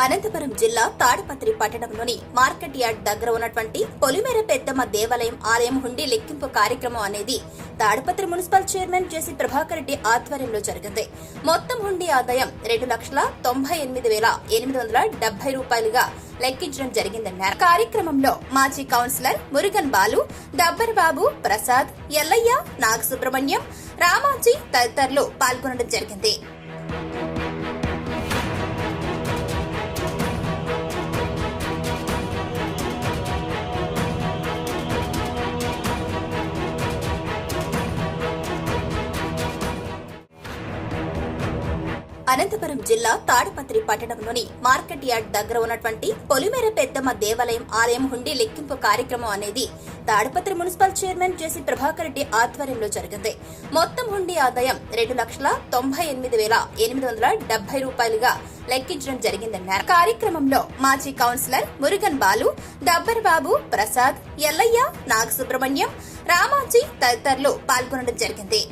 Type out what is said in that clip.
అనంతపురం జిల్లా తాడిపత్రి పట్టణంలోని market yard దగ్గర ఉన్నటువంటి పొలిమేర పెద్దమ్మ దేవాలయం ఆలయం హుండీ లెక్కింపు కార్యక్రమం అనేది తాడిపత్రి మున్సిపల్ చైర్మన్ జేసీ ప్రభాకర్ రెడ్డి ఆధ్వర్యంలో జరిగింది. మొత్తం హుండీ ఆదాయం 2,98,870 రూపాయలుగా లెక్కించడం జరిగిందన్నారు. కార్యక్రమంలో మాజీ కౌన్సిలర్ మురుగన్ బాలు, దబ్బర్ బాబు, ప్రసాద్, ఎల్లయ్య, నాగసుబ్రహ్మణ్యం, రామాజీ తదితరులు పాల్గొనడం జరిగింది. అనంతపురం జిల్లా తాడిపత్రి పట్టణంలోని మార్కెట్ యార్డ్ దగ్గర ఉన్నటువంటి పొలిమేర పెద్దమ్మ దేవాలయం ఆలయం హుండీ లెక్కింపు కార్యక్రమం అనేది తాడిపత్రి మున్సిపల్ చైర్మన్ జేసీ ప్రభాకర్ రెడ్డి ఆధ్వర్యంలో జరిగింది. మొత్తం హుండీ ఆదాయం 2,98,870 రూపాయలుగా లెక్కించడం జరిగిందన్నారు. కార్యక్రమంలో మాజీ కౌన్సిలర్ మురుగన్ బాలు, దబ్బర్ బాబు, ప్రసాద్, ఎల్లయ్య, నాగసుబ్రహ్మణ్యం, రామాజీ తదితరులు పాల్గొనడం జరిగింది.